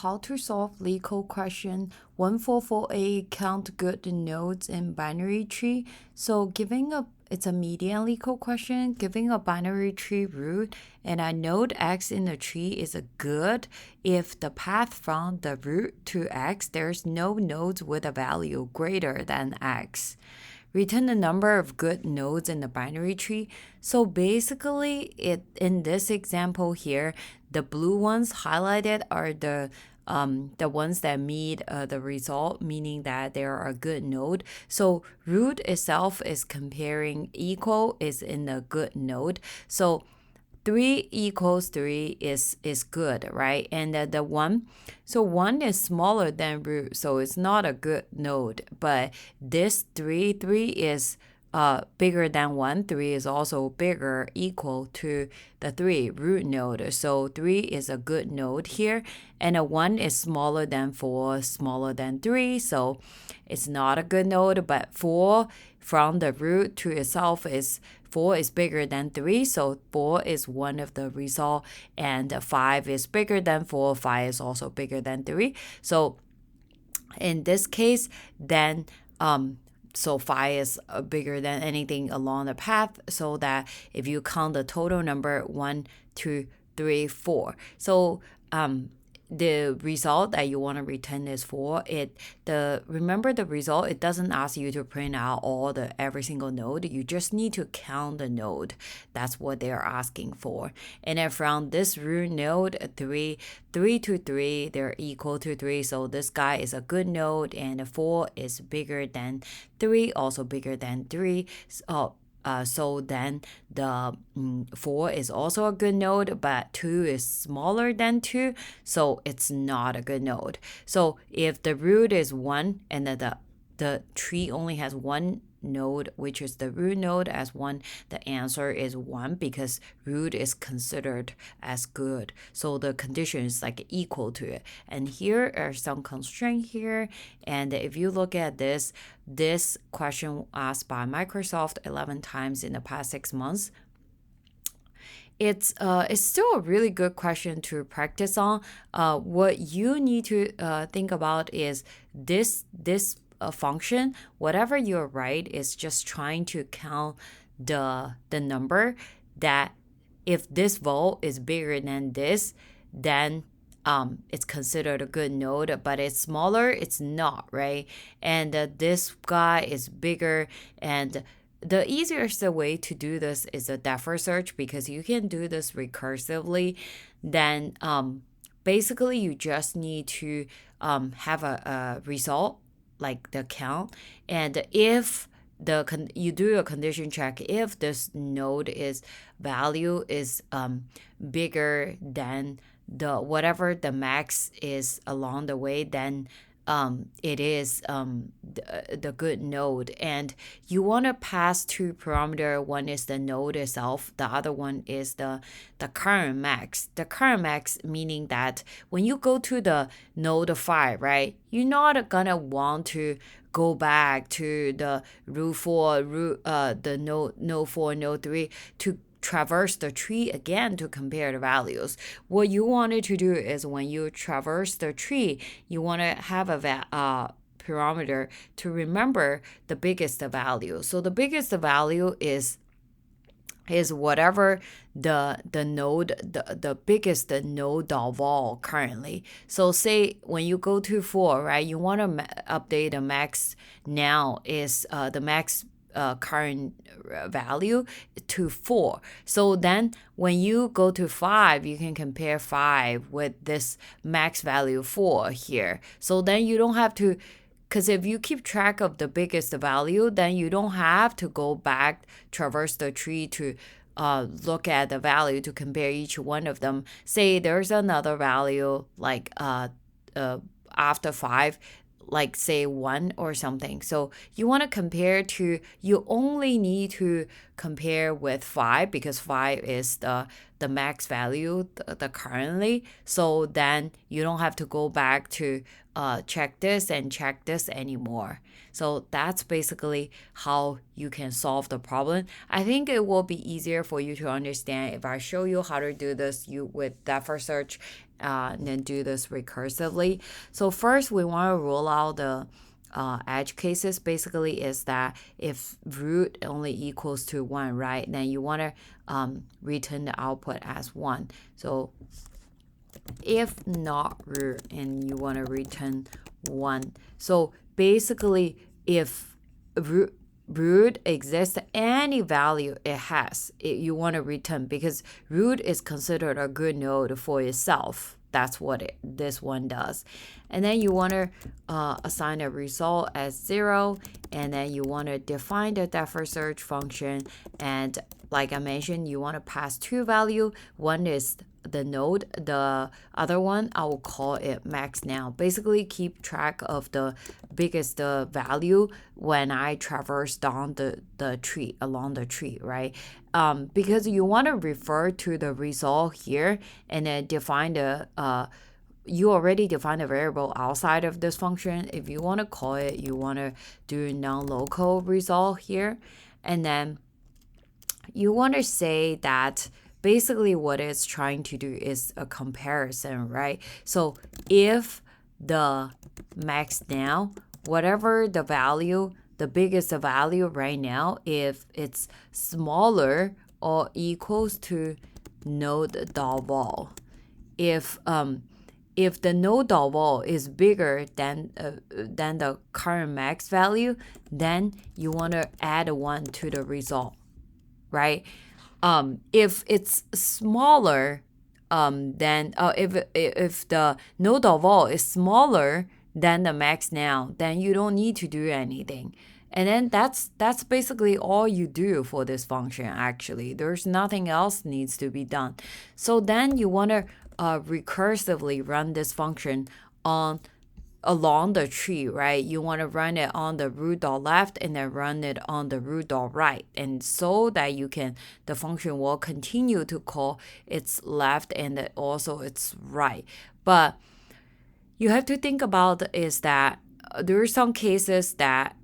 How to solve Leetcode question 144A, count good nodes in binary tree. So it's a median Leetcode question, giving a binary tree root and a node X in the tree is a good if the path from the root to X, there's no nodes with a value greater than X. Return the number of good nodes in the binary tree. So basically, in this example here, the blue ones highlighted are the ones that meet the result, meaning that they are a good node. So root itself is comparing equal is in the good node. So 3 equals 3 is good, right? And the 1, so 1 is smaller than root, so it's not a good node. But this 3 is bigger than 1. 3 is also bigger, equal to the 3 root node. So 3 is a good node here. And a 1 is smaller than 4, smaller than 3. So it's not a good node, but 4 from the root to itself is 4 is bigger than 3, so 4 is one of the result, and 5 is bigger than 4, 5 is also bigger than 3. So in this case, then so 5 is bigger than anything along the path, so that if you count the total number 1, 2, 3, 4. So the result that you want to return is 4. Remember the result, it doesn't ask you to print out every single node. You just need to count the node. That's what they're asking for. And then from this root node, 3 to 3, they're equal to 3. So this guy is a good node, and 4 is bigger than 3, also bigger than 3. So then the 4 is also a good node, but 2 is smaller than 2, so it's not a good node. So if the root is 1 and the tree only has one node, which is the root node as 1, the answer is 1 because root is considered as good. So the condition is like equal to it. And here are some constraints here. And if you look at this question asked by Microsoft 11 times in the past 6 months, it's still a really good question to practice on. What you need to think about is this function, whatever you write is just trying to count the number that if this volt is bigger than this, then it's considered a good node, but it's smaller, it's not, right? And this guy is bigger, and the easiest way to do this is a depth search because you can do this recursively. Then basically you just need to have a result like the count, and if you do a condition check, if this node is value is bigger than the whatever the max is along the way, then it is the good node. And you want to pass two parameter. One is the node itself, the other one is the current max. The current max meaning that when you go to the node 5, right, you're not gonna want to go back to the root 4, the node 4, node 3 to traverse the tree again to compare the values. What you wanted to do is when you traverse the tree, you want to have a parameter to remember the biggest value. So the biggest value is whatever the node, the biggest node of all currently. So say when you go to 4, right, you want to update the max now is the max current value to 4. So then when you go to 5, you can compare 5 with this max value 4 here. So then you don't have to, because if you keep track of the biggest value, then you don't have to go back, traverse the tree to look at the value to compare each one of them. Say there's another value like after 5, like say 1 or something. So you want to compare to, you only need to compare with 5 because 5 is the max value the currently. So then you don't have to go back to check this and check this anymore. So that's basically how you can solve the problem. I think it will be easier for you to understand if I show you how to do this with depth search and then do this recursively. So first we want to rule out the edge cases. Basically is that if root only equals to 1, right, then you want to return the output as 1. So if not root and you want to return 1. So basically if root exists, any value it has, you want to return, because root is considered a good node for itself. That's what this one does. And then you want to assign a result as 0, and then you want to define the depth first search function. And like I mentioned, you want to pass 2 values. One is the node, the other one I will call it max now. Basically keep track of the biggest value when I traverse down the tree, along the tree, right? Because you want to refer to the result here and then define the you already defined a variable outside of this function. If you want to call it, you want to do non-local result here, and then you want to say that basically what it's trying to do is a comparison, right? So if the max now, whatever the value, the biggest value right now, if it's smaller or equals to node.vol, if the node.vol is bigger than the current max value, then you want to add 1 to the result, right? If it's smaller, then if the node.vol is smaller than the max now, then you don't need to do anything. And then that's basically all you do for this function. Actually, there's nothing else needs to be done. So then you want to recursively run this function along the tree, right? You want to run it on the root.left and then run it on the root.right, and so that the function will continue to call its left and also its right. But you have to think about is that there are some cases that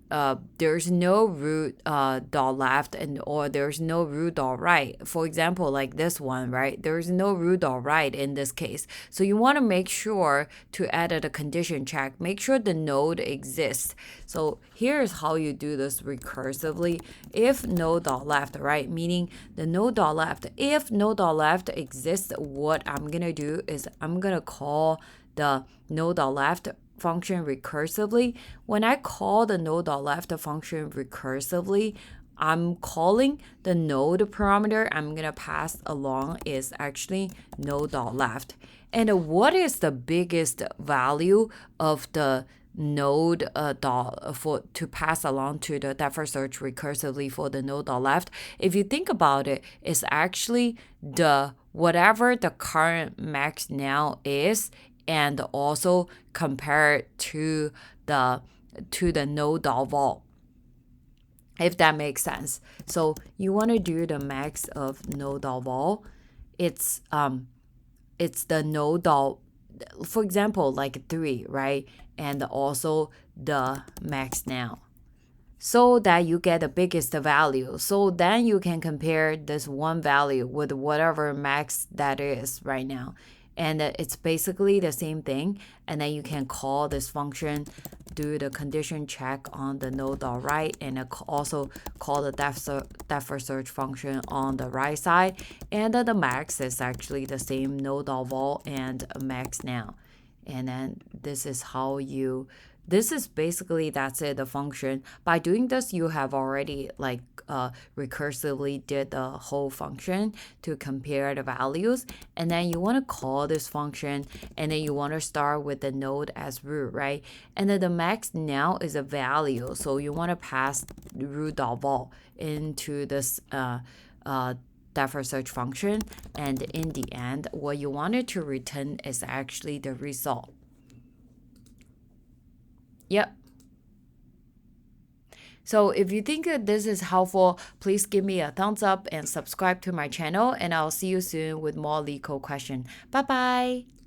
there's no root dot left or there's no root dot right. For example, like this one, right? There's no root dot right in this case. So you want to make sure to add a condition check. Make sure the node exists. So here's how you do this recursively. If node dot left, right? Meaning the node dot left. If node dot left exists, what I'm gonna do is I'm gonna call the node dot left function recursively. When I call the node.left function recursively, I'm calling the node parameter I'm going to pass along is actually node.left. And what is the biggest value of the node to pass along to the depth first search recursively for the node.left? If you think about it, it's actually whatever the current max now is, and also compare it to the node.vol, if that makes sense. So you want to do the max of node.vol. It's the node, for example, like 3, right? And also the max now, so that you get the biggest value. So then you can compare this one value with whatever max that is right now. And it's basically the same thing. And then you can call this function, do the condition check on the node.right, and also call the depth first search function on the right side. And the max is actually the same node.vol and max now. And then this is basically, that's it, the function. By doing this, you have already recursively did the whole function to compare the values. And then you want to call this function, and then you want to start with the node as root, right? And then the max now is a value, so you want to pass root.vol into this depth first search function. And in the end, what you wanted to return is actually the result. Yep. So if you think that this is helpful, please give me a thumbs up and subscribe to my channel, and I'll see you soon with more Leetcode question. Bye bye.